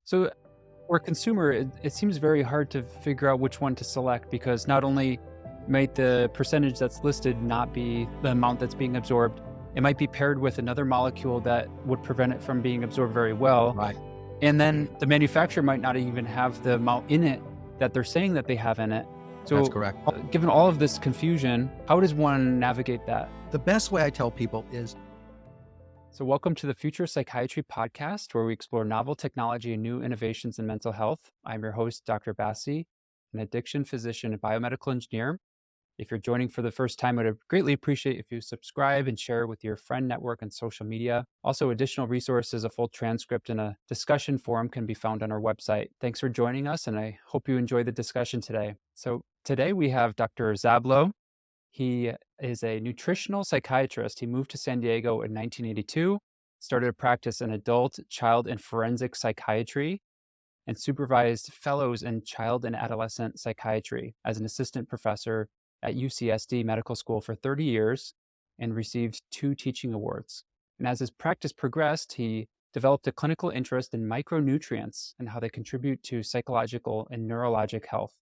So, for a consumer, it seems very hard to figure out which one to select because not only might the percentage that's listed not be the amount that's being absorbed, it might be paired with another molecule that would prevent it from being absorbed very well. Right. And then the manufacturer might not even have the amount in it that they're saying that they have in it. That's So, correct. given all of this confusion, how does one navigate that? The best way I tell people is So, welcome to the Future of Psychiatry podcast, where we explore novel technology and new innovations in mental health. I'm your host, Dr. Bassi, an addiction physician and biomedical engineer. If you're joining for the first time, I'd greatly appreciate if you subscribe and share with your friend network and social media. Also, additional resources, a full transcript, and a discussion forum can be found on our website. Thanks for joining us, and I hope you enjoy the discussion today. So, today we have Dr. Zablow. He is a nutritional psychiatrist. He moved to San Diego in 1982, started a practice in adult, child, and forensic psychiatry, and supervised fellows in child and adolescent psychiatry as an assistant professor at UCSD Medical School for 30 years and received 2 teaching awards. And as his practice progressed, he developed a clinical interest in micronutrients and how they contribute to psychological and neurologic health.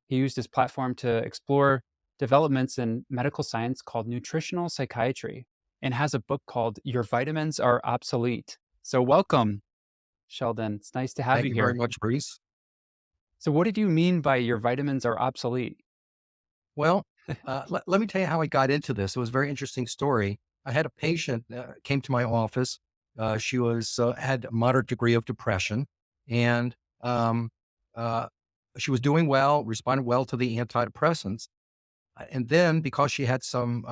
He used his platform to explore developments in medical science called Nutritional Psychiatry and has a book called Your Vitamins Are Obsolete. So, welcome, Sheldon. It's nice to have thank you you very here. much, Bruce. So, what did you mean by your vitamins are obsolete? Well, let me tell you how I got into this. It was a very interesting story. I had a patient came to my office. She was had a moderate degree of depression, and uh, she was doing well, responded well to the antidepressants. And then because she had some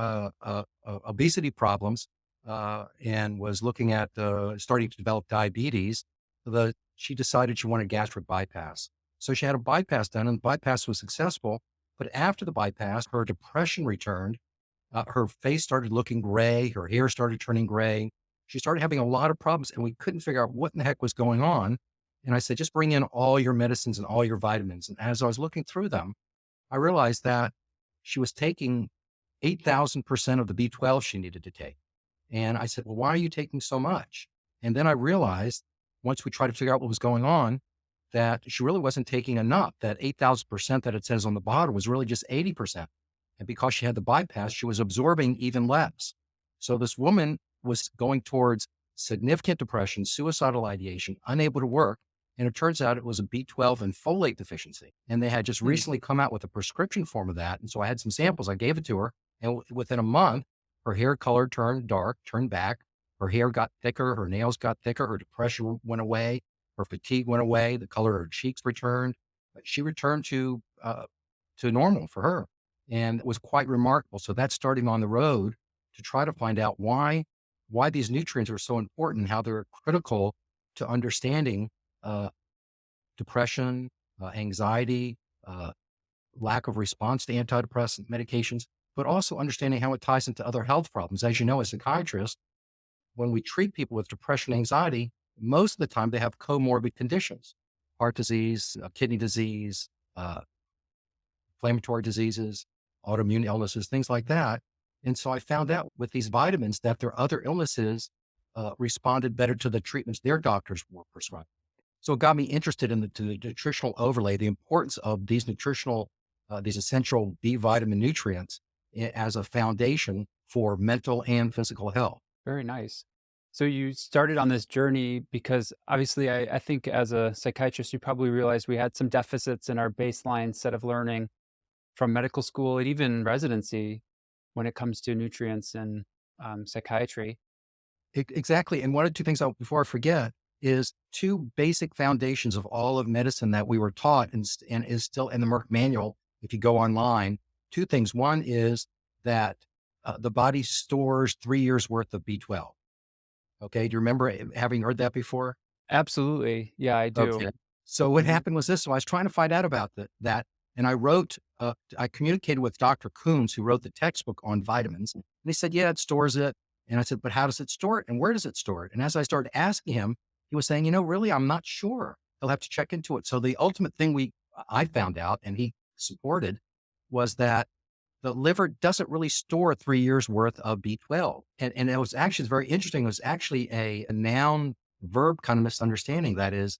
obesity problems and was looking at starting to develop diabetes, she decided she wanted gastric bypass. So she had a bypass done, and the bypass was successful. But after the bypass, her depression returned. Her face started looking gray. Her hair started turning gray. She started having a lot of problems, and we couldn't figure out what in the heck was going on. And I said, just bring in all your medicines and all your vitamins. And as I was looking through them, I realized that she was taking 8,000% of the B12 she needed to take. And I said, well, why are you taking so much? And then I realized once we tried to figure out what was going on, that she really wasn't taking enough. That 8,000% that it says on the bottle was really just 80%. And because she had the bypass, she was absorbing even less. So this woman was going towards significant depression, suicidal ideation, unable to work. And it turns out it was a B12 and folate deficiency. And they had just recently come out with a prescription form of that. And so I had some samples. I gave it to her. And within a month, her hair color turned dark, turned back. Her hair got thicker. Her nails got thicker. Her depression went away. Her fatigue went away. The color of her cheeks returned. She returned to normal for her. And it was quite remarkable. So that's starting on the road to try to find out why these nutrients are so important, how they're critical to understanding depression, anxiety, lack of response to antidepressant medications, but also understanding how it ties into other health problems. As you know, as psychiatrists, when we treat people with depression and anxiety, most of the time they have comorbid conditions, heart disease, kidney disease, inflammatory diseases, autoimmune illnesses, things like that. And so I found out with these vitamins that their other illnesses responded better to the treatments their doctors were prescribing. So it got me interested in the nutritional overlay, the importance of these these essential B vitamin nutrients as a foundation for mental and physical health. Very nice. So, you started on this journey because obviously, I think as a psychiatrist, you probably realized we had some deficits in our baseline set of learning from medical school and even residency when it comes to nutrients and psychiatry. Exactly. And one of the 2 things, before I forget, is 2 basic foundations of all of medicine that we were taught and is still in the Merck manual. If you go online, 2 things. One is that the body stores 3 years worth of B12. Okay. Do you remember having heard that before? Absolutely. Yeah, I do. Okay. So what Mhm. happened was this. So I was trying to find out about that. And I communicated with Dr. Coons, who wrote the textbook on vitamins. And he said, yeah, it stores it. And I said, but how does it store it? And where does it store it? And as I started asking him, he was saying, really, I'm not sure. He'll have to check into it. So the ultimate thing I found out, and he supported, was that the liver doesn't really store 3 years worth of B12. And it's very interesting. It was actually a noun verb kind of misunderstanding. That is,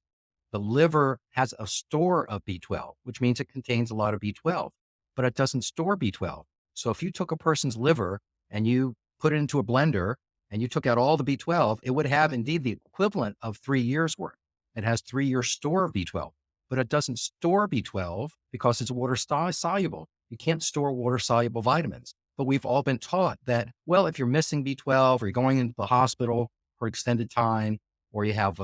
The liver has a store of B12, which means it contains a lot of B12, but it doesn't store B12. So if you took a person's liver and you put it into a blender and you took out all the B12, it would have indeed the equivalent of 3 years worth. It has 3 years store of B12, but it doesn't store B12 because it's water soluble. You can't store water soluble vitamins. But we've all been taught that, well, if you're missing B12 or you're going into the hospital for extended time, or you have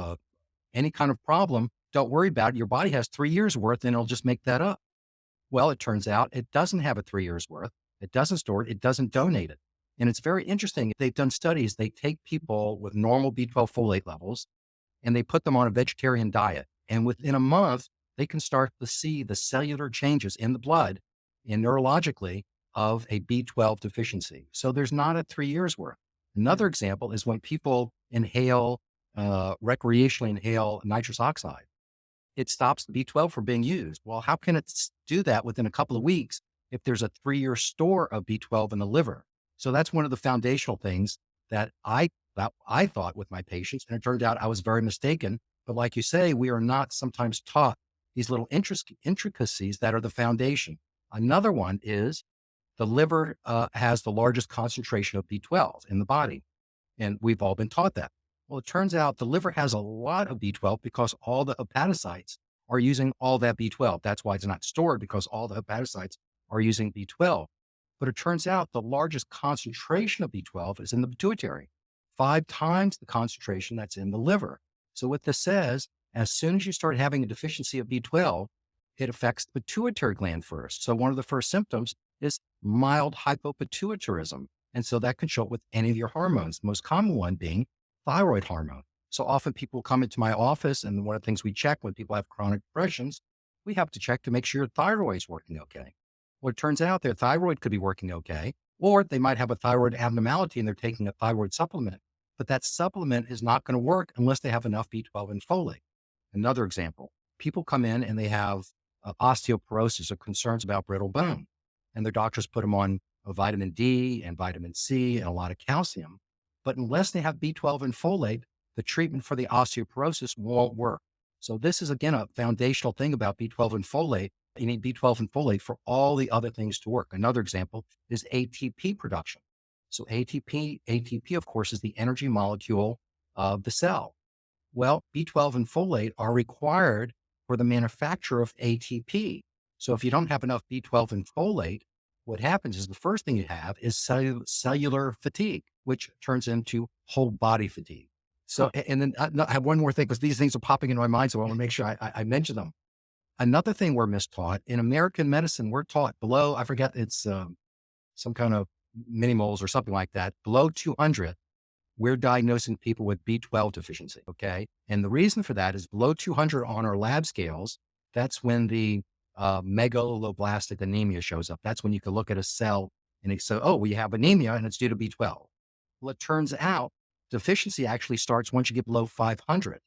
any kind of problem, don't worry about it. Your body has 3 years worth and it'll just make that up. Well, it turns out it doesn't have a 3 years worth. It doesn't store it. It doesn't donate it. And it's very interesting. They've done studies. They take people with normal B12 folate levels and they put them on a vegetarian diet. And within a month, they can start to see the cellular changes in the blood and neurologically of a B12 deficiency. So there's not a 3 years worth. Another example is when people recreationally inhale nitrous oxide, it stops the B12 from being used. Well, how can it do that within a couple of weeks if there's a 3 year store of B12 in the liver? So that's one of the foundational things that I thought with my patients. And it turned out I was very mistaken. But like you say, we are not sometimes taught these little intricacies that are the foundation. Another one is the liver has the largest concentration of B12 in the body. And we've all been taught that. Well, it turns out the liver has a lot of B12 because all the hepatocytes are using all that B12. That's why it's not stored, because all the hepatocytes are using B12. But it turns out the largest concentration of B12 is in the pituitary, 5 times the concentration that's in the liver. So what this says, as soon as you start having a deficiency of B12, it affects the pituitary gland first. So one of the first symptoms is mild hypopituitarism. And so that can show up with any of your hormones, the most common one being thyroid hormone. So often people come into my office, and one of the things we check when people have chronic depressions, we have to check to make sure your thyroid is working okay. Well, it turns out their thyroid could be working okay, or they might have a thyroid abnormality and they're taking a thyroid supplement, but that supplement is not going to work unless they have enough B12 and folate. Another example, people come in and they have osteoporosis or concerns about brittle bone, and their doctors put them on a vitamin D and vitamin C and a lot of calcium. But unless they have B12 and folate, the treatment for the osteoporosis won't work. So this is, again, a foundational thing about B12 and folate. You need B12 and folate for all the other things to work. Another example is ATP production. So ATP, of course, is the energy molecule of the cell. Well, B12 and folate are required for the manufacture of ATP. So if you don't have enough B12 and folate, what happens is the first thing you have is cellular fatigue, which turns into whole body fatigue. So, and then I have one more thing, because these things are popping into my mind, so I want to make sure I mention them. Another thing we're mistaught in American medicine, we're taught below, I forget, it's some kind of millimoles or something like that, below 200, we're diagnosing people with B12 deficiency. Okay. And the reason for that is below 200 on our lab scales, that's when the megaloblastic anemia shows up. That's when you can look at a cell and say, oh, we have anemia and it's due to B12. Well, it turns out deficiency actually starts once you get below 500.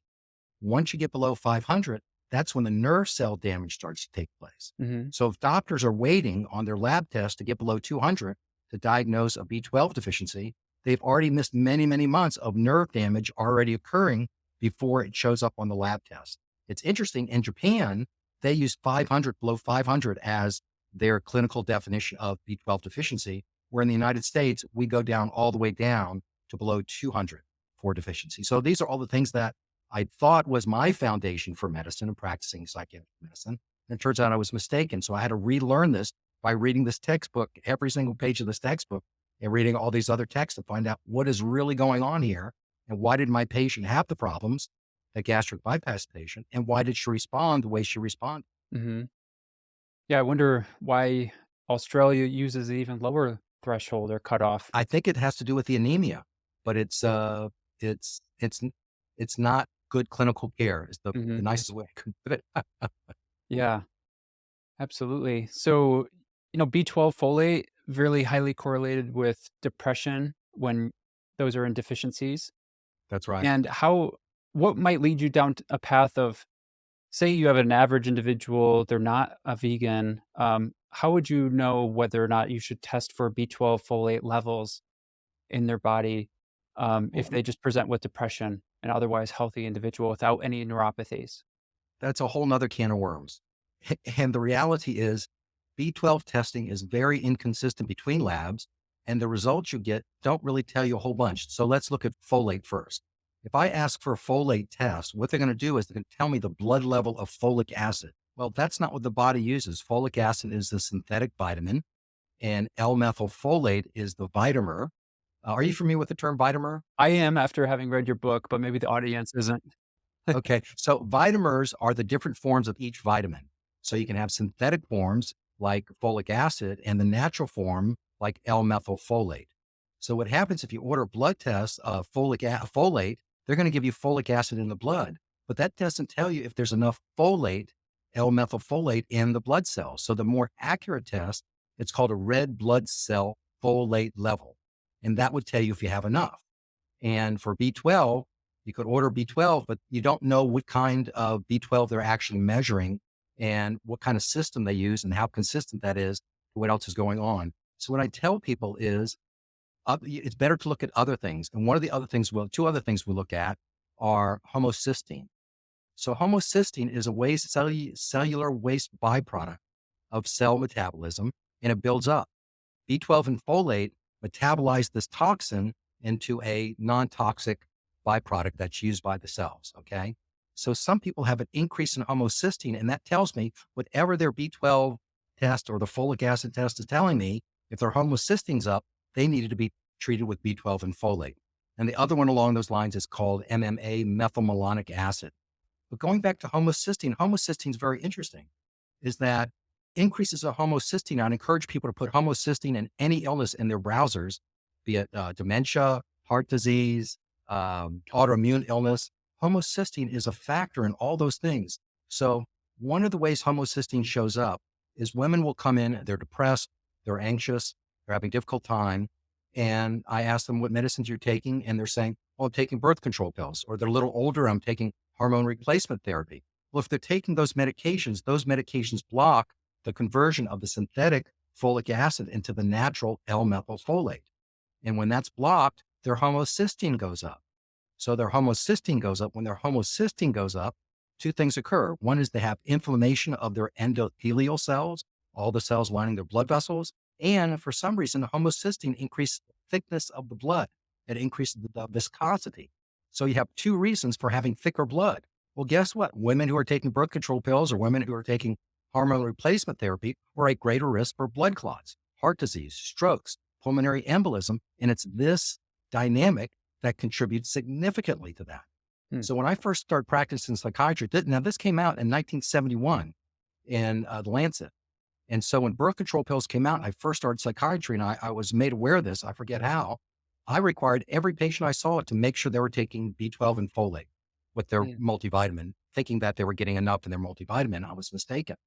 Once you get below 500, that's when the nerve cell damage starts to take place. Mm-hmm. So if doctors are waiting on their lab test to get below 200 to diagnose a B12 deficiency, they've already missed many, many months of nerve damage already occurring before it shows up on the lab test. It's interesting. In Japan, they use 500, below 500 as their clinical definition of B12 deficiency, where in the United States, we go down all the way down to below 200 for deficiency. So these are all the things that I thought was my foundation for medicine and practicing psychiatric medicine. And it turns out I was mistaken. So I had to relearn this by reading this textbook, every single page of this textbook, and reading all these other texts to find out what is really going on here. And why did my patient have the problems, the gastric bypass patient, and why did she respond the way she responded? Mm-hmm. Yeah, I wonder why Australia uses an even lower threshold or cutoff. I think it has to do with the anemia, but it's not good clinical care is the Mm-hmm. nicest way I could put it. Yeah, absolutely. So, B12 folate really highly correlated with depression when those are in deficiencies. That's right. And what might lead you down a path of, say you have an average individual, they're not a vegan. How would you know whether or not you should test for B12 folate levels in their body if Well, they just present with depression, an otherwise healthy individual without any neuropathies? that's a whole nother can of worms. And the reality is B12 testing is very inconsistent between labs, and the results you get don't really tell you a whole bunch. So let's look at folate first. If I ask for a folate test, what they're going to do is they're going to tell me the blood level of folic acid. Well, that's not what the body uses. Folic acid is the synthetic vitamin, and L-Methylfolate is the vitamer. Are you familiar with the term vitamer? I am after having read your book, but maybe the audience isn't. Okay. So vitamers are the different forms of each vitamin. So you can have synthetic forms like folic acid and the natural form like L-methylfolate. So what happens if you order blood tests of folate, they're going to give you folic acid in the blood, but that doesn't tell you if there's enough folate, L-methylfolate in the blood cells. So the more accurate test, it's called a red blood cell folate level. And that would tell you if you have enough. And for B12, you could order B12, but you don't know what kind of B12 they're actually measuring and what kind of system they use and how consistent that is to what else is going on. So what I tell people is it's better to look at other things. And one of the other things, two other things we look at are homocysteine. So homocysteine is a cellular waste byproduct of cell metabolism, and it builds up. B12 and folate metabolize this toxin into a non-toxic byproduct that's used by the cells. Okay. So some people have an increase in homocysteine, and that tells me whatever their B12 test or the folic acid test is telling me, if their homocysteine's up, they needed to be treated with B12 and folate. And the other one along those lines is called MMA, methylmalonic acid. But going back to homocysteine is very interesting, is that increases of homocysteine, I encourage people to put homocysteine in any illness in their browsers, be it dementia, heart disease, autoimmune illness. Homocysteine is a factor in all those things. So one of the ways homocysteine shows up is women will come in, they're depressed, they're anxious, they're having a difficult time. And I ask them what medicines you're taking, and they're saying, oh, I'm taking birth control pills, or they're a little older, I'm taking hormone replacement therapy. Well, if they're taking those medications block the conversion of the synthetic folic acid into the natural L-methylfolate. And when that's blocked, their homocysteine goes up. So their homocysteine goes up. When their homocysteine goes up, two things occur. One is they have inflammation of their endothelial cells, all the cells lining their blood vessels. And for some reason, the homocysteine increases the thickness of the blood. It increases the viscosity. So you have two reasons for having thicker blood. Well, guess what? Women who are taking birth control pills or women who are taking hormone replacement therapy are at greater risk for blood clots, heart disease, strokes, pulmonary embolism. And it's this dynamic that contributes significantly to that. So when I first started practicing psychiatry, now this came out in 1971 in the Lancet. And so when birth control pills came out, I first started psychiatry, and I was made aware of this. I forget how. I required every patient I saw to make sure they were taking B12 and folate with their multivitamin, thinking that they were getting enough in their multivitamin. I was mistaken.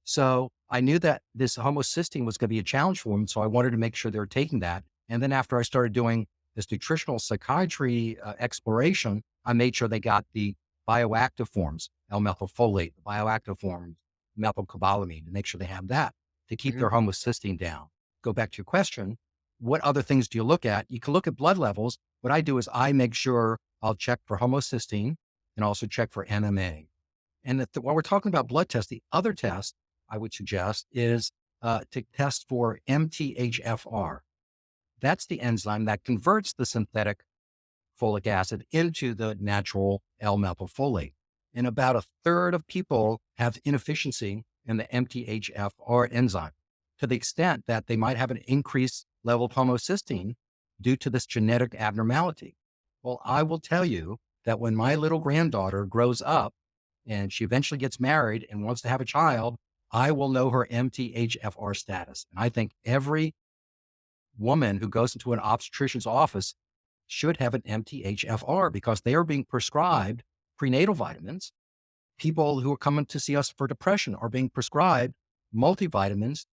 So I knew that this homocysteine was going to be a challenge for them. So I wanted to make sure they were taking that. And then after I started doing this nutritional psychiatry exploration, I made sure they got the bioactive forms, L-methylfolate, the bioactive forms, methylcobalamin, to make sure they have that to keep their homocysteine down. Go back to your question. What other things do you look at? You can look at blood levels. What I do is I make sure I'll check for homocysteine and also check for MMA. And while we're talking about blood tests, the other test I would suggest is to test for MTHFR. That's the enzyme that converts the synthetic folic acid into the natural L-methylfolate. And about a third of people have inefficiency in the MTHFR enzyme, to the extent that they might have an increased level of homocysteine due to this genetic abnormality. Well, I will tell you that when my little granddaughter grows up and she eventually gets married and wants to have a child, I will know her MTHFR status. And I think every woman who goes into an obstetrician's office should have an MTHFR, because they are being prescribed prenatal vitamins. People who are coming to see us for depression are being prescribed multivitamins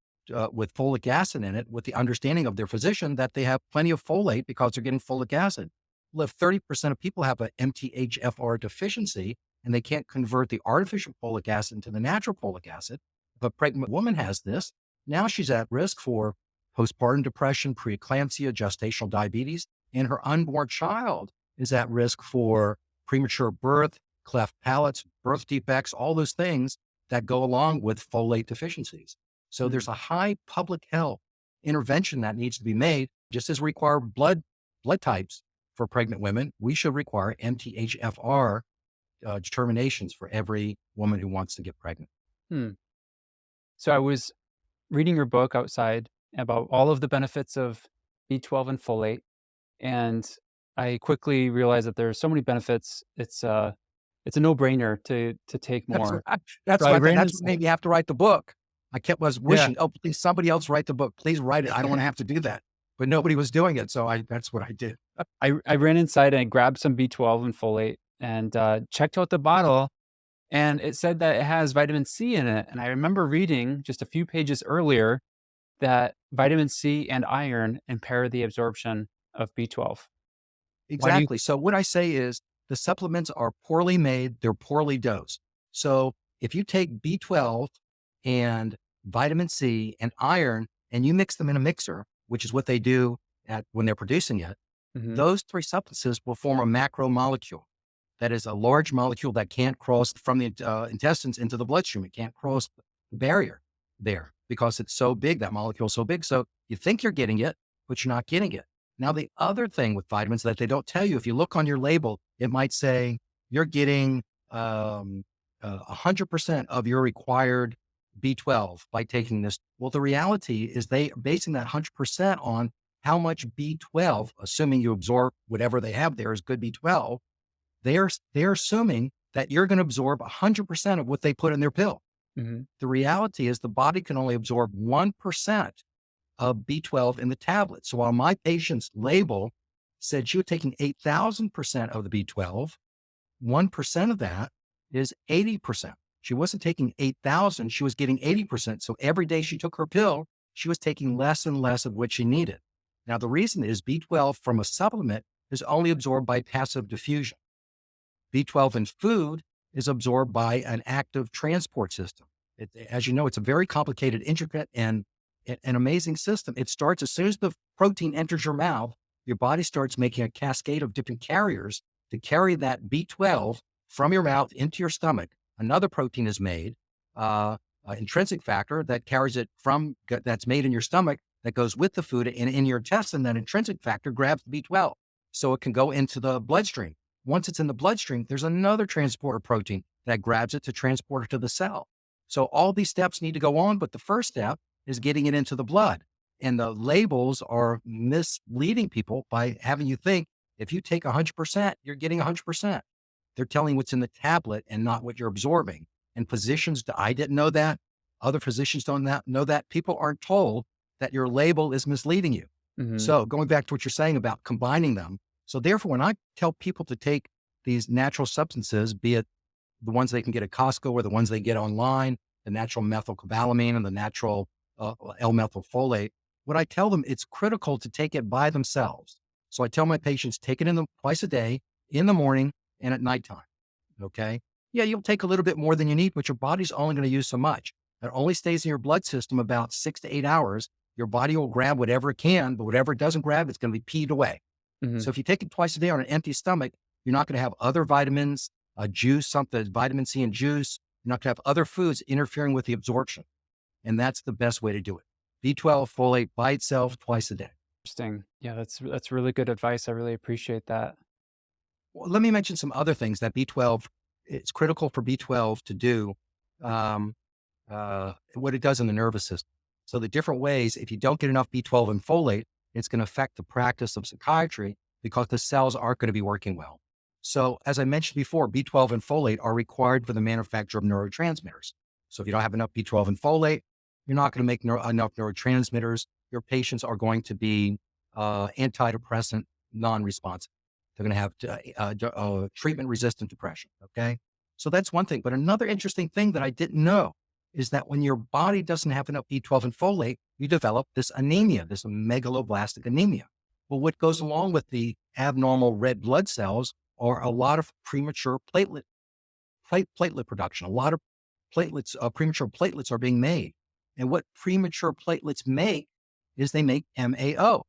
with folic acid in it, with the understanding of their physician that they have plenty of folate because they're getting folic acid. Well, if 30% of people have an MTHFR deficiency and they can't convert the artificial folic acid into the natural folic acid, if a pregnant woman has this, now she's at risk for postpartum depression, preeclampsia, gestational diabetes, and her unborn child is at risk for premature birth, cleft palates, birth defects, all those things that go along with folate deficiencies. So there's a high public health intervention that needs to be made, just as we require blood types for pregnant women. We should require MTHFR determinations for every woman who wants to get pregnant. Hmm. So I was reading your book outside about all of the benefits of B12 and folate, and I quickly realized that there are so many benefits. It's a no-brainer to take That's more. what, that's So I what, ran that's into what made me have to write the book. Was yeah, wishing, oh, please, somebody else write the book. Please write it. I don't want to have to do that. But nobody was doing it. So that's what I did. I ran inside and I grabbed some B12 and folate and checked out the bottle, and it said that it has vitamin C in it. And I remember reading just a few pages earlier that vitamin C and iron impair the absorption of B12. Why do you? Exactly. So what I say is the supplements are poorly made. They're poorly dosed. So if you take B12 and vitamin C and iron and you mix them in a mixer, which is what they do when they're producing it, Mhm. those three substances will form a macromolecule. That is a large molecule that can't cross from the intestines into the bloodstream. It can't cross the barrier there because it's so big, that molecule is so big. So you think you're getting it, but you're not getting it. Now, the other thing with vitamins that they don't tell you, if you look on your label, it might say you're getting 100% of your required B12 by taking this. Well, the reality is they are basing that 100% on how much B12, assuming you absorb whatever they have there is good B12, they're assuming that you're going to absorb 100% of what they put in their pill. Mhm. The reality is the body can only absorb 1% of B12 in the tablet. So while my patient's label said she was taking 8,000% of the B12, 1% of that is 80%. She wasn't taking 8,000, she was getting 80%. So every day she took her pill, she was taking less and less of what she needed. Now, the reason is B12 from a supplement is only absorbed by passive diffusion. B12 in food is absorbed by an active transport system. As you know, it's a very complicated, intricate, and an amazing system. It starts as soon as the protein enters your mouth, your body starts making a cascade of different carriers to carry that B12 from your mouth into your stomach. Another protein is made, intrinsic factor that carries it that's made in your stomach that goes with the food and in your intestine. That intrinsic factor grabs the B12 so it can go into the bloodstream. Once it's in the bloodstream, there's another transporter protein that grabs it to transport it to the cell. So all these steps need to go on, but the first step is getting it into the blood. And the labels are misleading people by having you think if you take 100%, you're getting 100%. They're telling what's in the tablet and not what you're absorbing. And physicians, I didn't know that. Other physicians don't know that. People aren't told that your label is misleading you. Mhm. So going back to what you're saying about combining them. So therefore, when I tell people to take these natural substances, be it the ones they can get at Costco or the ones they get online, the natural methylcobalamin and the natural L-Methylfolate, what I tell them, it's critical to take it by themselves. So I tell my patients, take it twice a day, in the morning and at nighttime. Okay. Yeah, you'll take a little bit more than you need, but your body's only going to use so much. It only stays in your blood system about 6 to 8 hours. Your body will grab whatever it can, but whatever it doesn't grab, it's going to be peed away. Mhm. So if you take it twice a day on an empty stomach, you're not going to have other vitamins, juice, something, vitamin C and juice. You're not going to have other foods interfering with the absorption. And that's the best way to do it. B12 folate by itself twice a day. Interesting. Yeah, that's really good advice. I really appreciate that. Well, let me mention some other things that B12, it's critical for B12 to do what it does in the nervous system. So the different ways, if you don't get enough B12 and folate, it's going to affect the practice of psychiatry because the cells aren't going to be working well. So as I mentioned before, B12 and folate are required for the manufacture of neurotransmitters. So if you don't have enough B12 and folate, you're not going to make enough neurotransmitters. Your patients are going to be antidepressant non-responsive. They're going to have treatment-resistant depression, okay? So that's one thing. But another interesting thing that I didn't know is that when your body doesn't have enough B12 and folate, you develop this anemia, this megaloblastic anemia. Well, what goes along with the abnormal red blood cells are a lot of premature platelet production. A lot of premature platelets are being made. And what premature platelets make is they make MAO.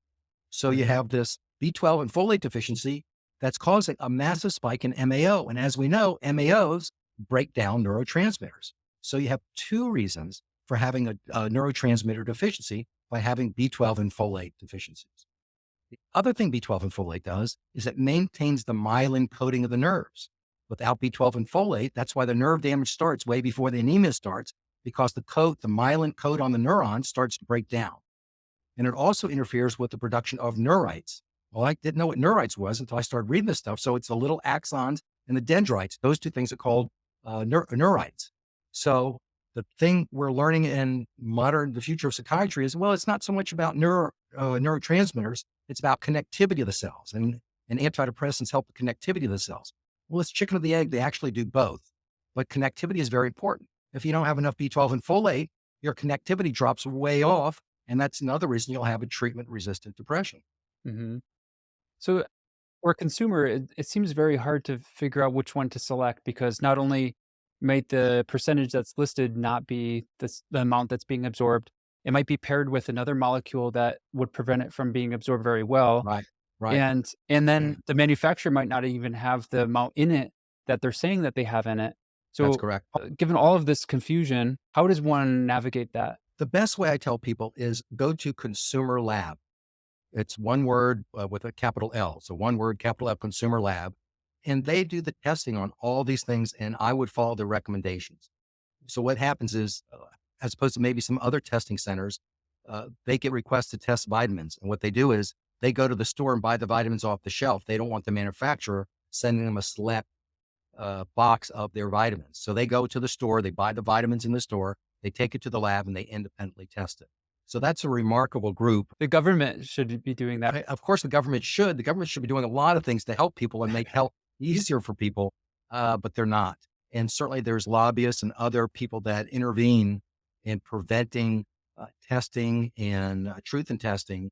So you Mhm. have this B12 and folate deficiency. that's causing a massive spike in MAO. And as we know, MAOs break down neurotransmitters. So you have two reasons for having a neurotransmitter deficiency by having B12 and folate deficiencies. The other thing B12 and folate does is it maintains the myelin coating of the nerves. Without B12 and folate, that's why the nerve damage starts way before the anemia starts, because the myelin coat on the neuron starts to break down. And it also interferes with the production of neurites. Well, I didn't know what neurites was until I started reading this stuff. So it's the little axons and the dendrites. Those two things are called neurites. So the thing we're learning in the future of psychiatry is, well, it's not so much about neurotransmitters. It's about connectivity of the cells, and antidepressants help the connectivity of the cells. Well, it's chicken or the egg. They actually do both, but connectivity is very important. If you don't have enough B12 and folate, your connectivity drops way off. And that's another reason you'll have a treatment-resistant depression. Mm-hmm. So for a consumer, it seems very hard to figure out which one to select, because not only might the percentage that's listed not be the amount that's being absorbed, it might be paired with another molecule that would prevent it from being absorbed very well. Right, right. And then the manufacturer might not even have the amount in it that they're saying that they have in it. That's So correct. given all of this confusion, how does one navigate that? The best way I tell people is go to Consumer Lab. It's one word with a capital L. So one word, capital L, Consumer Lab. And they do the testing on all these things, and I would follow their recommendations. So what happens is, as opposed to maybe some other testing centers, they get requests to test vitamins. And what they do is they go to the store and buy the vitamins off the shelf. They don't want the manufacturer sending them a select box of their vitamins. So they go to the store, they buy the vitamins in the store, they take it to the lab, and they independently test it. So that's a remarkable group. The government should be doing that. Of course, the government should. The government should be doing a lot of things to help people and make health easier for people, but they're not. And certainly there's lobbyists and other people that intervene in preventing testing and truth in testing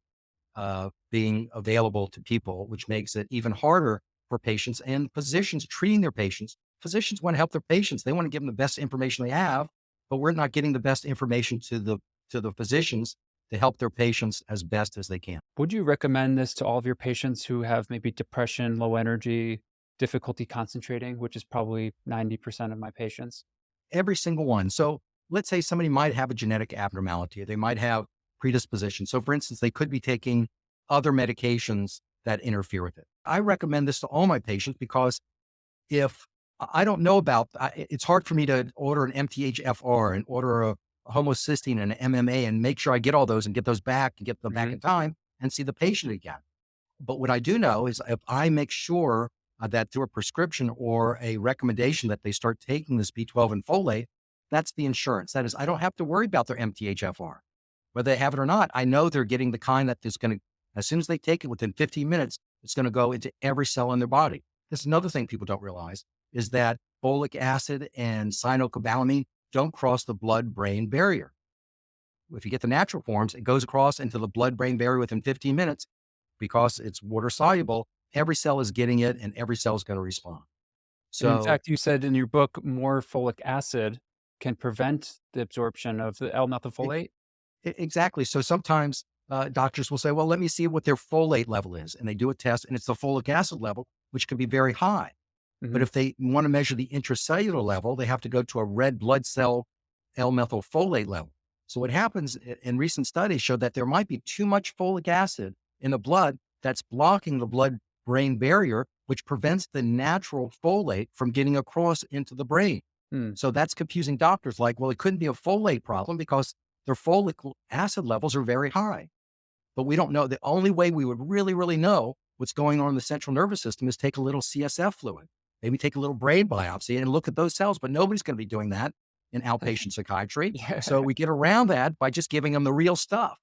being available to people, which makes it even harder for patients and physicians treating their patients. Physicians want to help their patients. They want to give them the best information they have, but we're not getting the best information to the physicians to help their patients as best as they can. Would you recommend this to all of your patients who have maybe depression, low energy, difficulty concentrating, which is probably 90% of my patients? Every single one. So let's say somebody might have a genetic abnormality, or they might have predisposition. So for instance, they could be taking other medications that interfere with it. I recommend this to all my patients because if I don't know about, it's hard for me to order an MTHFR and order a homocysteine and an MMA and make sure I get all those and get those back and get them back in time and see the patient again. But what I do know is if I make sure that through a prescription or a recommendation that they start taking this B12 and folate, that's the insurance. That is, I don't have to worry about their MTHFR. Whether they have it or not, I know they're getting the kind that is going to, as soon as they take it within 15 minutes, it's going to go into every cell in their body. This is another thing people don't realize is that folic acid and cyanocobalamin don't cross the blood-brain barrier. If you get the natural forms, it goes across into the blood-brain barrier within 15 minutes because it's water soluble. Every cell is getting it and every cell is going to respond. So, and in fact, you said in your book, more folic acid can prevent the absorption of the L-Methylfolate. Exactly. So sometimes doctors will say, well, let me see what their folate level is. And they do a test and it's the folic acid level, which can be very high. But if they want to measure the intracellular level, they have to go to a red blood cell L-methylfolate level. So what happens in recent studies showed that there might be too much folic acid in the blood that's blocking the blood-brain barrier, which prevents the natural folate from getting across into the brain. So that's confusing doctors. Like, well, it couldn't be a folate problem because their folic acid levels are very high. But we don't know. The only way we would really, really know what's going on in the central nervous system is take a little CSF fluid. Maybe take a little brain biopsy and look at those cells, but nobody's going to be doing that in outpatient psychiatry. So we get around that by just giving them the real stuff.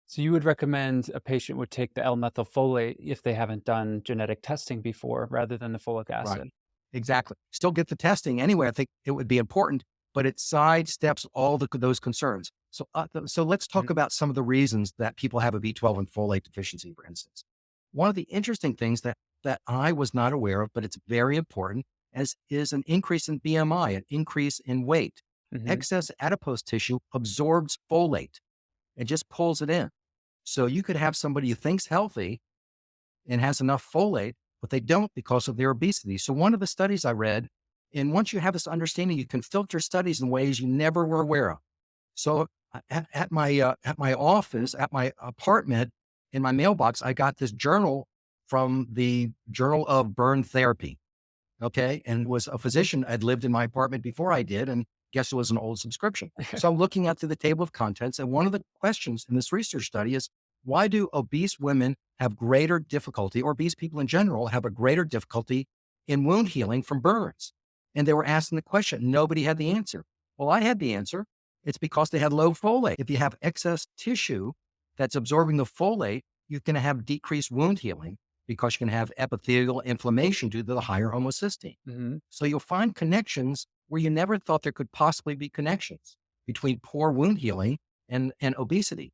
So you would recommend a patient would take the L-methylfolate if they haven't done genetic testing before, rather than the folic acid. Right. Exactly. Still get the testing anyway. I think it would be important, but it sidesteps all those concerns. So let's talk about some of the reasons that people have a B12 and folate deficiency, for instance. One of the interesting things that I was not aware of, but it's very important, is an increase in BMI, an increase in weight. Excess adipose tissue absorbs folate and just pulls it in. So you could have somebody who thinks healthy and has enough folate, but they don't because of their obesity. So one of the studies I read, and once you have this understanding, you can filter studies in ways you never were aware of. So at my office, at my apartment, in my mailbox, I got this journal from the Journal of Burn Therapy. Okay. And it was a physician had lived in my apartment before I did. And guess it was an old subscription. So I'm looking at the table of contents. And one of the questions in this research study is, why do obese women have greater difficulty, or obese people in general have a greater difficulty in wound healing from burns? And they were asking the question. Nobody had the answer. Well, I had the answer. It's because they had low folate. If you have excess tissue that's absorbing the folate, you can have decreased wound healing, because you can have epithelial inflammation due to the higher homocysteine. Hmm. So you'll find connections where you never thought there could possibly be connections between poor wound healing and obesity.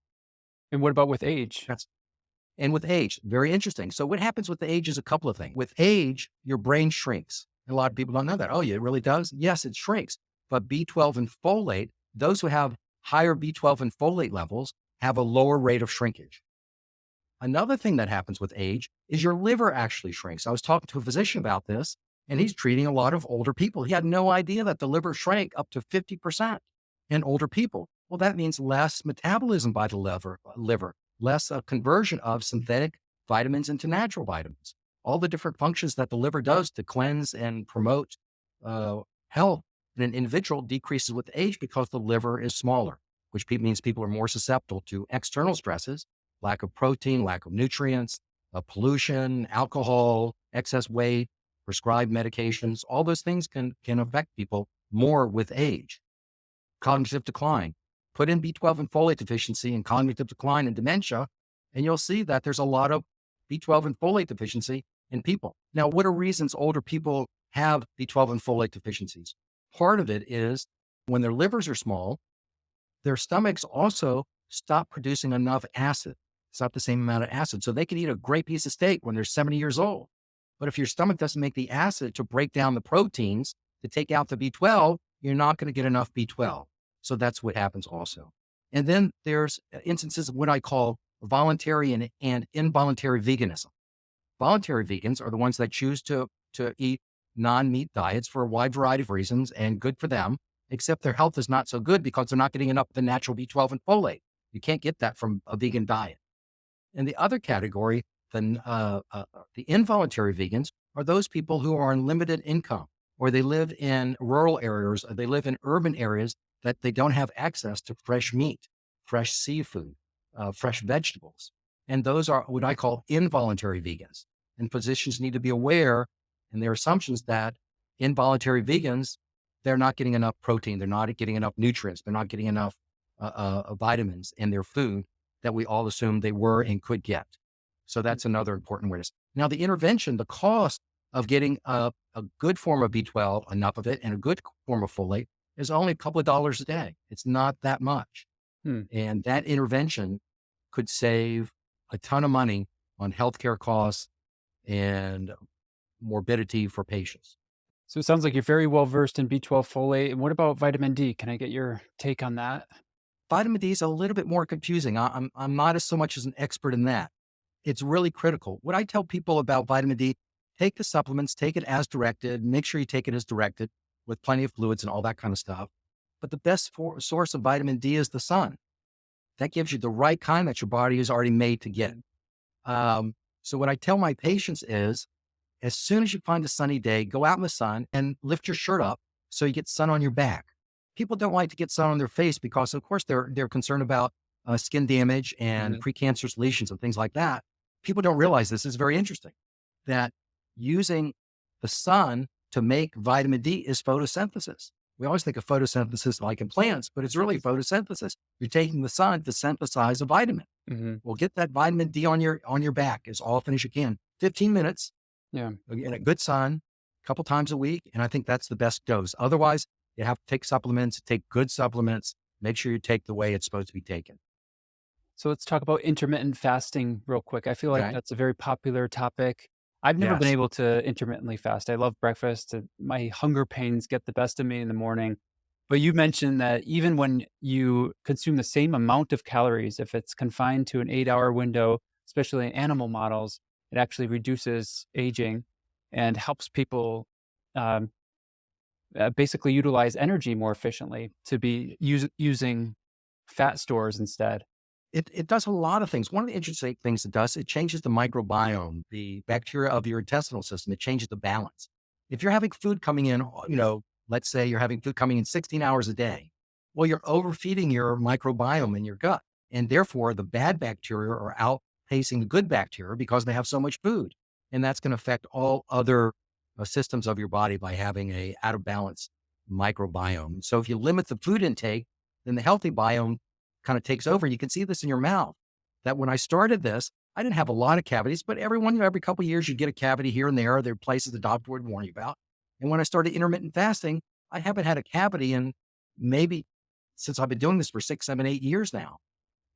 And what about with age? And with age, very interesting. So what happens with the age is a couple of things. With age, your brain shrinks. And a lot of people don't know that. Oh, yeah, it really does? Yes, it shrinks. But B12 and folate, those who have higher B12 and folate levels have a lower rate of shrinkage. Another thing that happens with age is your liver actually shrinks. I was talking to a physician about this, and he's treating a lot of older people. He had no idea that the liver shrank up to 50% in older people. Well, that means less metabolism by the liver, less conversion of synthetic vitamins into natural vitamins. All the different functions that the liver does to cleanse and promote health in an individual decreases with age because the liver is smaller, which means people are more susceptible to external stresses, lack of protein, lack of nutrients, pollution, alcohol, excess weight, prescribed medications. All those things can affect people more with age. Cognitive decline. Put in B12 and folate deficiency and cognitive decline and dementia, and you'll see that there's a lot of B12 and folate deficiency in people. Now, what are reasons older people have B12 and folate deficiencies? Part of it is when their livers are small, their stomachs also stop producing enough acid. It's not the same amount of acid. So they can eat a great piece of steak when they're 70 years old. But if your stomach doesn't make the acid to break down the proteins to take out the B12, you're not going to get enough B12. So that's what happens also. And then there's instances of what I call voluntary and involuntary veganism. Voluntary vegans are the ones that choose to eat non-meat diets for a wide variety of reasons, and good for them, except their health is not so good because they're not getting enough of the natural B12 and folate. You can't get that from a vegan diet. And the other category, the involuntary vegans, are those people who are on limited income, or they live in rural areas, or they live in urban areas that they don't have access to fresh meat, fresh seafood, fresh vegetables. And those are what I call involuntary vegans. And physicians need to be aware in their assumptions that involuntary vegans, they're not getting enough protein, they're not getting enough nutrients, they're not getting enough vitamins in their food that we all assumed they were and could get. So that's another important way to. Now, the intervention, the cost of getting a good form of B12, enough of it, and a good form of folate is only a couple of dollars a day. It's not that much. And that intervention could save a ton of money on healthcare costs and morbidity for patients. So it sounds like you're very well versed in B12 folate. And what about vitamin D? Can I get your take on that? Vitamin D is a little bit more confusing. I'm not so much as an expert in that. It's really critical. What I tell people about vitamin D, take the supplements, take it as directed, make sure you take it as directed with plenty of fluids and all that kind of stuff. But the best source of vitamin D is the sun. That gives you the right kind that your body is already made to get. So what I tell my patients is, as soon as you find a sunny day, go out in the sun and lift your shirt up so you get sun on your back. People don't like to get sun on their face because, of course, they're concerned about skin damage and precancerous lesions and things like that. People don't realize this is very interesting, that using the sun to make vitamin D is photosynthesis. We always think of photosynthesis like in plants, but it's really photosynthesis. You're taking the sun to synthesize a vitamin. Well, get that vitamin D on your back as often as you can. 15 minutes. Yeah. In a good sun, a couple times a week. And I think that's the best dose. Otherwise, you have to take supplements, take good supplements, make sure you take the way it's supposed to be taken. So let's talk about intermittent fasting real quick. I feel like Okay. that's a very popular topic. I've never been Yes. able to intermittently fast. I love breakfast. My hunger pains get the best of me in the morning. But you mentioned that even when you consume the same amount of calories, if it's confined to an 8-hour window, especially in animal models, It actually reduces aging and helps people um, basically utilize energy more efficiently to be using fat stores instead. It does a lot of things. One of the interesting things it does, it changes the microbiome, the bacteria of your intestinal system. It changes the balance. If you're having food coming in, let's say you're having food coming in 16 hours a day, well, you're overfeeding your microbiome in your gut. And therefore, the bad bacteria are outpacing the good bacteria because they have so much food. And that's going to affect all other systems of your body by having a out of balance microbiome. So if you limit the food intake, then the healthy biome kind of takes over. And you can see this in your mouth, that when I started this, I didn't have a lot of cavities, but every couple of years you get a cavity here and there. There are places the doctor would warn you about. And when I started intermittent fasting, I haven't had a cavity in maybe since I've been doing this for 6, 7, 8 years now.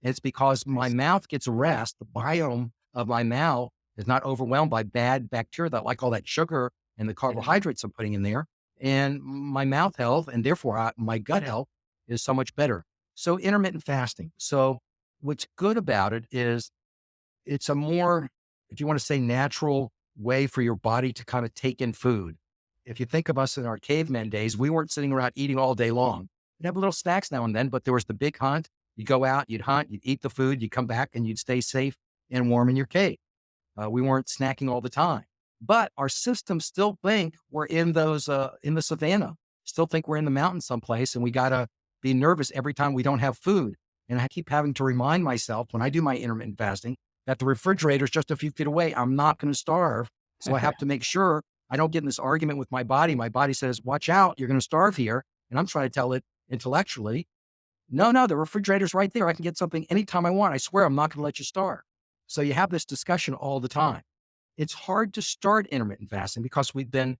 And it's because my mouth gets rest. The biome of my mouth is not overwhelmed by bad bacteria that like all that sugar and the carbohydrates I'm putting in there. And my mouth health, and therefore my gut health, is so much better. So intermittent fasting. So what's good about it is it's a more, if you want to say, natural way for your body to kind of take in food. If you think of us in our caveman days, we weren't sitting around eating all day long. We'd have little snacks now and then, but there was the big hunt. You go out, you'd hunt, you'd eat the food, you'd come back and you'd stay safe and warm in your cave. We weren't snacking all the time, but our systems still think we're in in the savannah, still think we're in the mountains someplace, and we got to be nervous every time we don't have food. And I keep having to remind myself when I do my intermittent fasting that the refrigerator is just a few feet away. I'm not going to starve. So I have to make sure I don't get in this argument with my body. My body says, watch out, you're going to starve here. And I'm trying to tell it intellectually, no, the refrigerator's right there. I can get something anytime I want. I swear I'm not going to let you starve. So you have this discussion all the time. It's hard to start intermittent fasting because we've been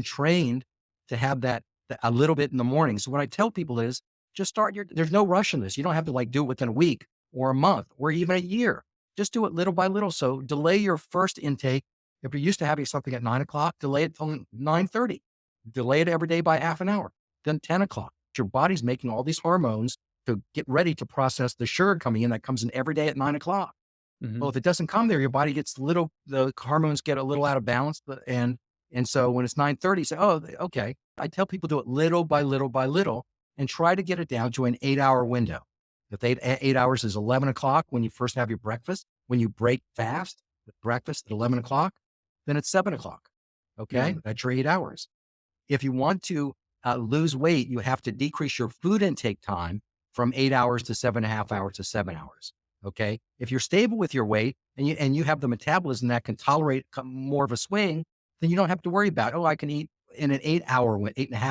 trained to have that a little bit in the morning. So what I tell people is just start there's no rush in this. You don't have to do it within a week or a month or even a year. Just do it little by little. So delay your first intake. If you're used to having something at 9 o'clock, delay it till 9:30. Delay it every day by half an hour. Then 10 o'clock. Your body's making all these hormones to get ready to process the sugar coming in that comes in every day at 9 o'clock. Mm-hmm. Well, if it doesn't come there, your body gets the hormones get a little out of balance. And so when it's 9:30, say, oh, okay. I tell people do it little by little by little and try to get it down to an 8-hour window. If 8 hours is 11 o'clock when you first have your breakfast, when you break fast with breakfast at 11 o'clock, then it's 7 o'clock. Okay. Yeah. That's your 8 hours. If you want to lose weight, you have to decrease your food intake time from 8 hours to 7.5 hours to 7 hours. Okay. If you're stable with your weight and you have the metabolism that can tolerate more of a swing, then you don't have to worry about, I can eat in an 8.5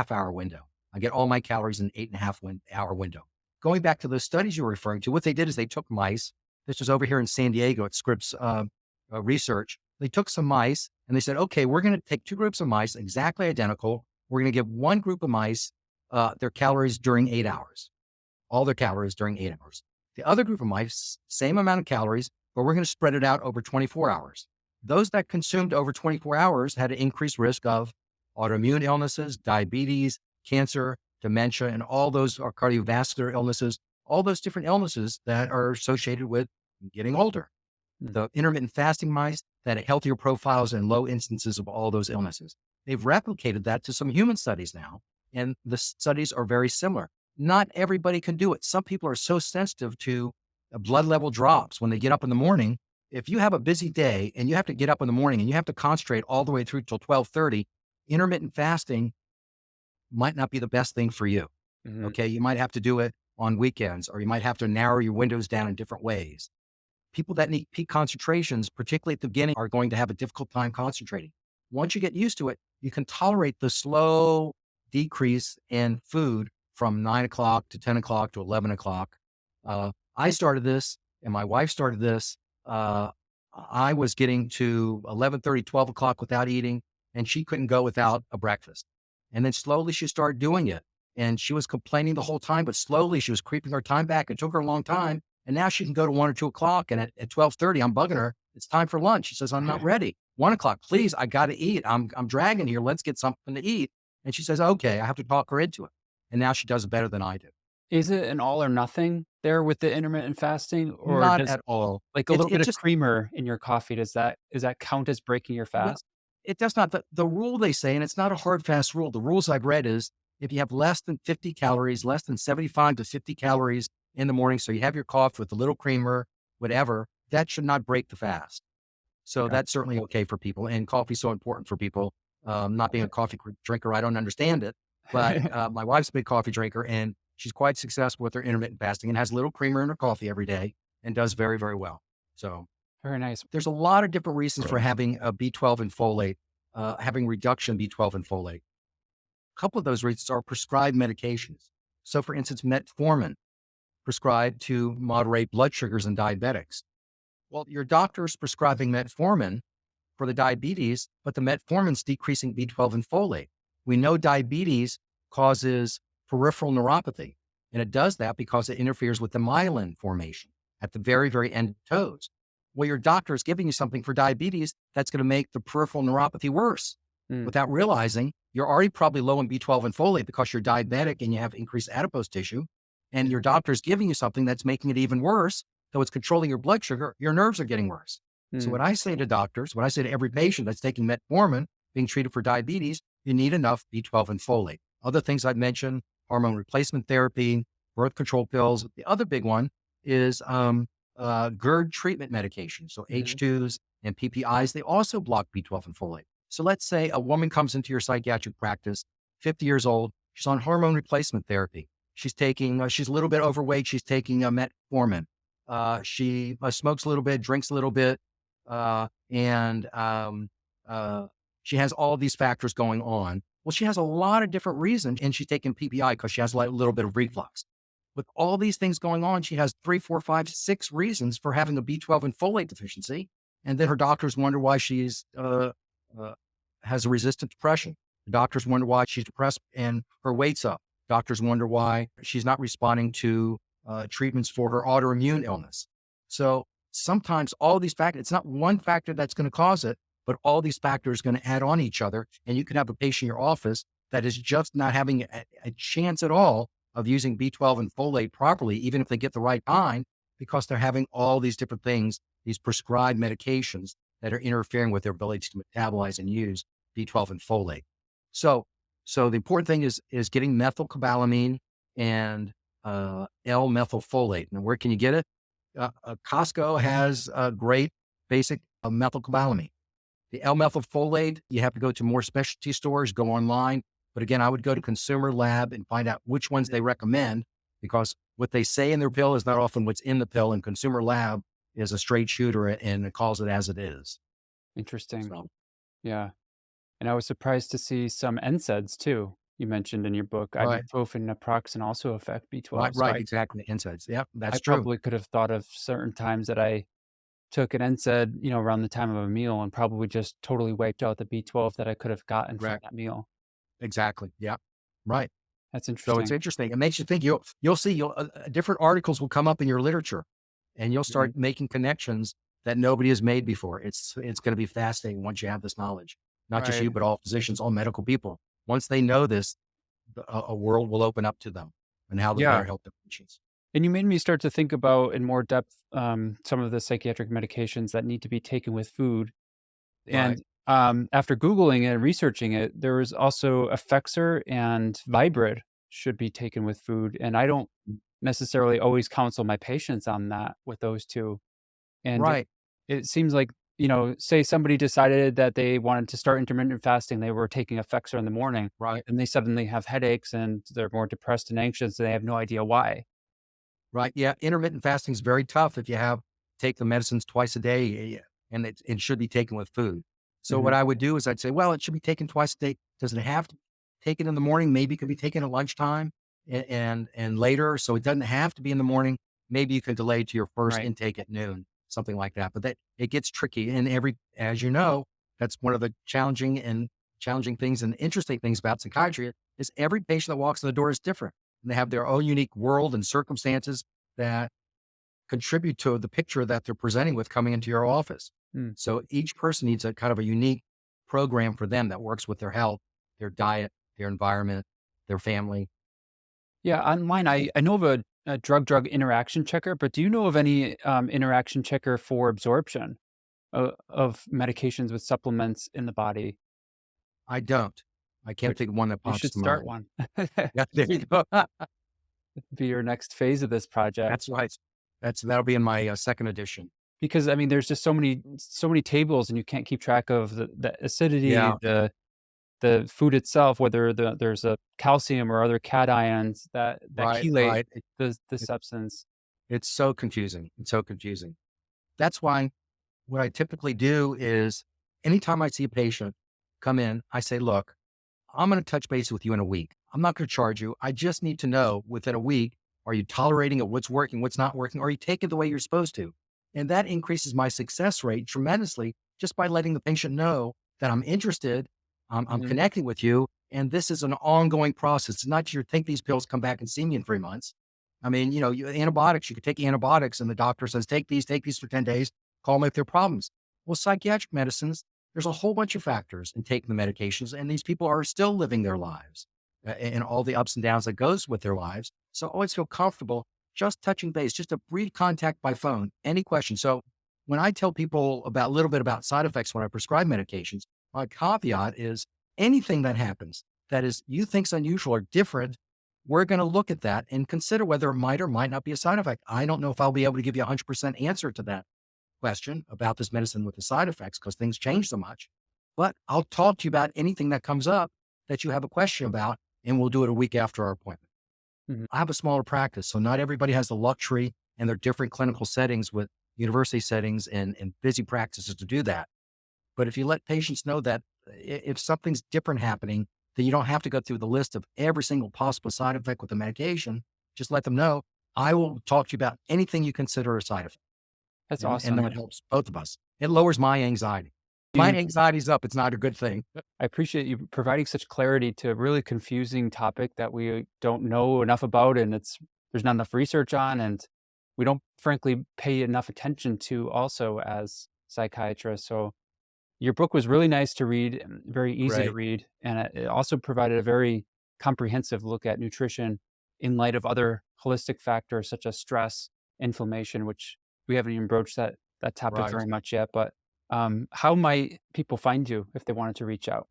hour window. I get all my calories in an 8.5 hour window. Going back to those studies you were referring to, what they did is they took mice. This was over here in San Diego at Scripps Research. They took some mice and they said, okay, we're going to take 2 groups of mice, exactly identical. We're going to give one group of mice their calories during 8 hours, all their calories during 8 hours. The other group of mice, same amount of calories, but we're going to spread it out over 24 hours. Those that consumed over 24 hours had an increased risk of autoimmune illnesses, diabetes, cancer, dementia, and all those are cardiovascular illnesses, all those different illnesses that are associated with getting older. The intermittent fasting mice that had healthier profiles and low instances of all those illnesses. They've replicated that to some human studies now, and the studies are very similar. Not everybody can do it. Some people are so sensitive to blood level drops when they get up in the morning. If you have a busy day and you have to get up in the morning and you have to concentrate all the way through till 12:30, intermittent fasting might not be the best thing for you. Mm-hmm. Okay. You might have to do it on weekends, or you might have to narrow your windows down in different ways. People that need peak concentrations, particularly at the beginning, are going to have a difficult time concentrating. Once you get used to it, you can tolerate the slow decrease in food from 9 o'clock to 10 o'clock to 11 o'clock. I started this and my wife started this. I was getting to 11:30, 12 o'clock without eating, and she couldn't go without a breakfast. And then slowly she started doing it. And she was complaining the whole time, but slowly she was creeping her time back. It took her a long time. And now she can go to 1 or 2 o'clock. And at 12:30, I'm bugging her. It's time for lunch. She says, I'm not ready. 1 o'clock, please, I got to eat. I'm dragging here. Let's get something to eat. And she says, okay, I have to talk her into it. And now she does it better than I do. Is it an all or nothing there with the intermittent fasting, or Not does at all. like a It's little bit it's of just creamer in your coffee, does that count as breaking your well, fast? it does not. The rule they say, and it's not a hard fast rule. The rules I've read is if you have less than 50 calories, less than 75 to 50 calories in the morning, so you have your coffee with a little creamer, whatever, that should not break the fast. So Okay. that's certainly okay for people. And coffee is so important for people. Not being a coffee drinker, I don't understand it, but my wife's a big coffee drinker and she's quite successful with her intermittent fasting and has a little creamer in her coffee every day and does very, very well. So Very nice. there's a lot of different reasons for having a B12 and folate, having reduction B12 and folate. A couple of those reasons are prescribed medications. So for instance, metformin prescribed to moderate blood sugars in diabetics. Well, your doctor's prescribing metformin for the diabetes, but the metformin's decreasing B12 and folate. We know diabetes causes peripheral neuropathy, and it does that because it interferes with the myelin formation at the very, very end of toes. Well, your doctor is giving you something for diabetes that's going to make the peripheral neuropathy worse. Mm, Without realizing you're already probably low in B12 and folate because you're diabetic and you have increased adipose tissue, and your doctor is giving you something that's making it even worse. Though it's controlling your blood sugar, your nerves are getting worse. So mm, what I say to doctors, what I say to every patient that's taking metformin, being treated for diabetes, you need enough B12 and folate. Other things I've mentioned, hormone replacement therapy, birth control pills. The other big one is GERD treatment medication. So mhm, H2s and PPIs, they also block B12 and folate. So let's say a woman comes into your psychiatric practice, 50 years old, she's on hormone replacement therapy. She's taking, she's a little bit overweight, she's taking metformin. She smokes a little bit, drinks a little bit, and she has all these factors going on. Well, she has a lot of different reasons, and she's taking PPI because she has like a little bit of reflux. With all these things going on, she has 3, 4, 5, 6 reasons for having a B12 and folate deficiency. And then her doctors wonder why she's uh, has a resistant depression. The doctors wonder why she's depressed and her weight's up. Doctors wonder why she's not responding to treatments for her autoimmune illness. So sometimes all these factors, it's not one factor that's going to cause it, but all these factors are going to add on each other. And you can have a patient in your office that is just not having a chance at all of using B12 and folate properly, even if they get the right kind, because they're having all these different things, these prescribed medications that are interfering with their ability to metabolize and use B12 and folate. So, so the important thing is getting methylcobalamin and L-Methylfolate. And where can you get it? Costco has a great basic methylcobalamin. The L-Methylfolate, you have to go to more specialty stores, go online. But again, I would go to Consumer Lab and find out which ones they recommend because what they say in their pill is not often what's in the pill. And Consumer Lab is a straight shooter and it calls it as it is. interesting. So, Yeah. And I was surprised to see some NSAIDs too. You mentioned in your book, right, ibuprofen and naproxen also affect right, B12. So right, I, exactly. Insights. Yeah, I that's true. probably could have thought of certain times that I took an NSAID, around the time of a meal and probably just totally wiped out the B12 that I could have gotten from Right. that meal. Exactly. Yeah. Right. That's So it's interesting. interesting. It makes you think. You'll see. Different articles will come up in your literature, and you'll Mhm. start making connections that nobody has made before. It's going to be fascinating once you have this knowledge. Not just you, Right. but all physicians, all medical people. Once they know this, a world will open up to them and how to Yeah. better help their patients. And you made me start to think about in more depth some of the psychiatric medications that need to be taken with food. Right. And after Googling it and researching it, there was also Effexor and Vibrid should be taken with food. And I don't necessarily always counsel my patients on that with those two. And Right. it seems like, say somebody decided that they wanted to start intermittent fasting, they were taking Effexor in the morning, Right. and they suddenly have headaches and they're more depressed and anxious, and they have no idea why. Right. Yeah. Intermittent fasting is very tough if you take the medicines twice a day and it should be taken with food. So what Mhm. I would do is I'd say, well, it should be taken twice a day. Does it have to take it in the morning? Maybe it could be taken at lunchtime and later. So it doesn't have to be in the morning. Maybe you could delay to your first Right. intake at noon, something like that. But that it gets tricky. And as you know, that's one of the challenging things and interesting things about psychiatry is every patient that walks in the door is different. And they have their own unique world and circumstances that contribute to the picture that they're presenting with coming into your office. Mm. So each person needs a kind of a unique program for them that works with their health, their diet, their environment, their family. Yeah, online, I know of a drug-drug interaction checker, but do you know of any interaction checker for absorption of medications with supplements in the body? I don't. I can't Which think of one that you pops should to start mind. one. Yeah, there you go. Be your next phase of this project. That's right. That'll be in my second edition. Because, I mean, there's just so many tables, and you can't keep track of the acidity, Yeah, the food itself, whether there's a calcium or other cations that right, chelate right. the It, substance. it's so confusing. It's so confusing. That's why what I typically do is anytime I see a patient come in, I say, look, I'm going to touch base with you in a week. I'm not going to charge you. I just need to know within a week, are you tolerating it? What's working? What's not working? Are you taking it the way you're supposed to? And that increases my success rate tremendously just by letting the patient know that I'm interested, I'm Mhm. connecting with you. And this is an ongoing process. It's not you take these pills, come back and see me in 3 months. I mean, antibiotics, you could take antibiotics and the doctor says, take these for 10 days, call me if there are problems. Well, psychiatric medicines, there's a whole bunch of factors in taking the medications, and these people are still living their lives and all the ups and downs that goes with their lives. So I always feel comfortable just touching base, just a brief contact by phone, any questions. So when I tell people about a little bit about side effects when I prescribe medications, my caveat is anything that happens that is you think's unusual or different, we're going to look at that and consider whether it might or might not be a side effect. I don't know if I'll be able to give you a 100% answer to that question about this medicine with the side effects because things change so much. But I'll talk to you about anything that comes up that you have a question about, and we'll do it a week after our appointment. Mhm. I have a smaller practice, so not everybody has the luxury and their different clinical settings with university settings and busy practices to do that. But if you let patients know that if something's different happening, then you don't have to go through the list of every single possible side effect with the medication. Just let them know. I will talk to you about anything you consider a side effect. That's And awesome. that helps both of us. It lowers my anxiety. My You anxiety's up, it's not a good thing. I appreciate you providing such clarity to a really confusing topic that we don't know enough about, and there's not enough research on, and we don't frankly pay enough attention to also as psychiatrists. So your book was really nice to read, and very easy to Great. read, and it also provided a very comprehensive look at nutrition in light of other holistic factors such as stress, inflammation, which we haven't even broached that topic Right. very much yet. But how might people find you if they wanted to reach out?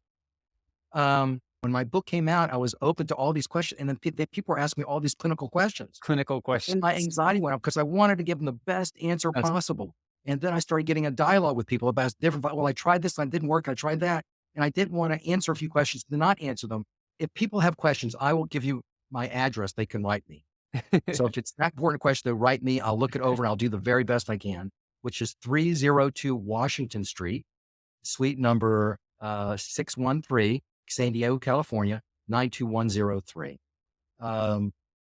When my book came out, I was open to all these questions, and then people were asking me all these clinical questions, Clinical and my questions. anxiety went up because I wanted to give them the best answer That's possible. And then I started getting a dialogue with people about different. Well, I tried this and it didn't work. I tried that, and I didn't want to answer a few questions to not answer them. If people have questions, I will give you my address. They can write me. So if it's that important question, they'll write me. I'll look it over and I'll do the very best I can, which is 302 Washington Street, suite number 613, San Diego, California, 92103. Um,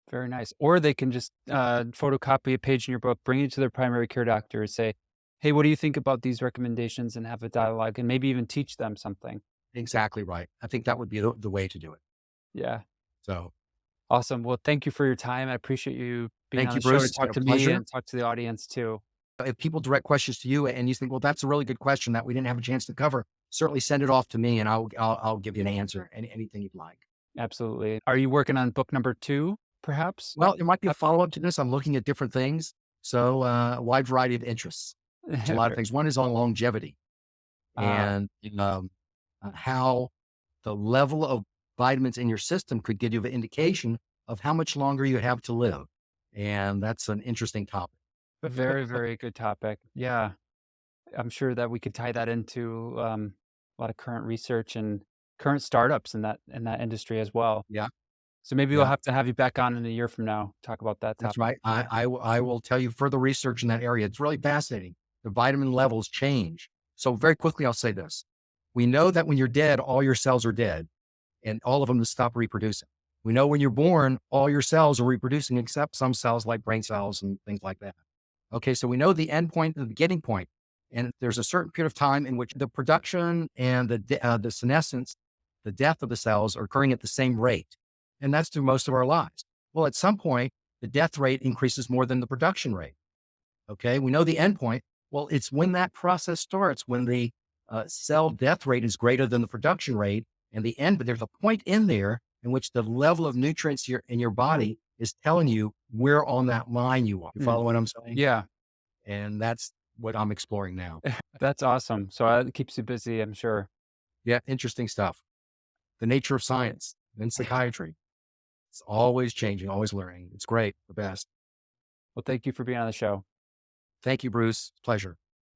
very nice. Or they can just photocopy a page in your book, bring it to their primary care doctor, and say, "Hey, what do you think about these recommendations?" and have a dialogue, and maybe even teach them something. exactly right. I think that would be the way to do it. Yeah. So Awesome. Well, thank you for your time. I appreciate you being thank on you, the show to Bruce. It's been talk a to me pleasure. and talk to the audience too. If people direct questions to you and you think, well, that's a really good question that we didn't have a chance to cover, certainly send it off to me and I'll give you an answer, anything you'd like. Absolutely. Are you working on book number 2, perhaps? Well, there might be a Uh, follow-up to this. I'm looking at different things. So a wide variety of interests. There's a lot of things. One is on longevity Ah, and how the level of vitamins in your system could give you an indication of how much longer you have to live. And that's an interesting topic. very, very good topic. Yeah. I'm sure that we could tie that into a lot of current research and current startups in that industry as well. Yeah. So maybe we'll Yeah. have to have you back on in a year from now, talk about that That's topic. right. I will tell you further research in that area. It's really fascinating. The vitamin levels change. So very quickly, I'll say this. We know that when you're dead, all your cells are dead and all of them stop reproducing. We know when you're born, all your cells are reproducing except some cells like brain cells and things like that. Okay. So we know the end point and the beginning point. And there's a certain period of time in which the production and the senescence, the death of the cells are occurring at the same rate. And that's through most of our lives. Well, at some point, the death rate increases more than the production rate. Okay. We know the end point. Well, it's when that process starts, when the cell death rate is greater than the production rate and the end, but there's a point in there in which the level of nutrients in your body is telling you where on that line you are. You Mm. follow what I'm saying? Yeah, And that's what I'm exploring now. that's awesome. So it keeps you busy, I'm sure. Yeah, interesting stuff. The nature of science and psychiatry. It's always changing, always learning. It's great, the best. Well, thank you for being on the show. Thank you, Bruce. Pleasure.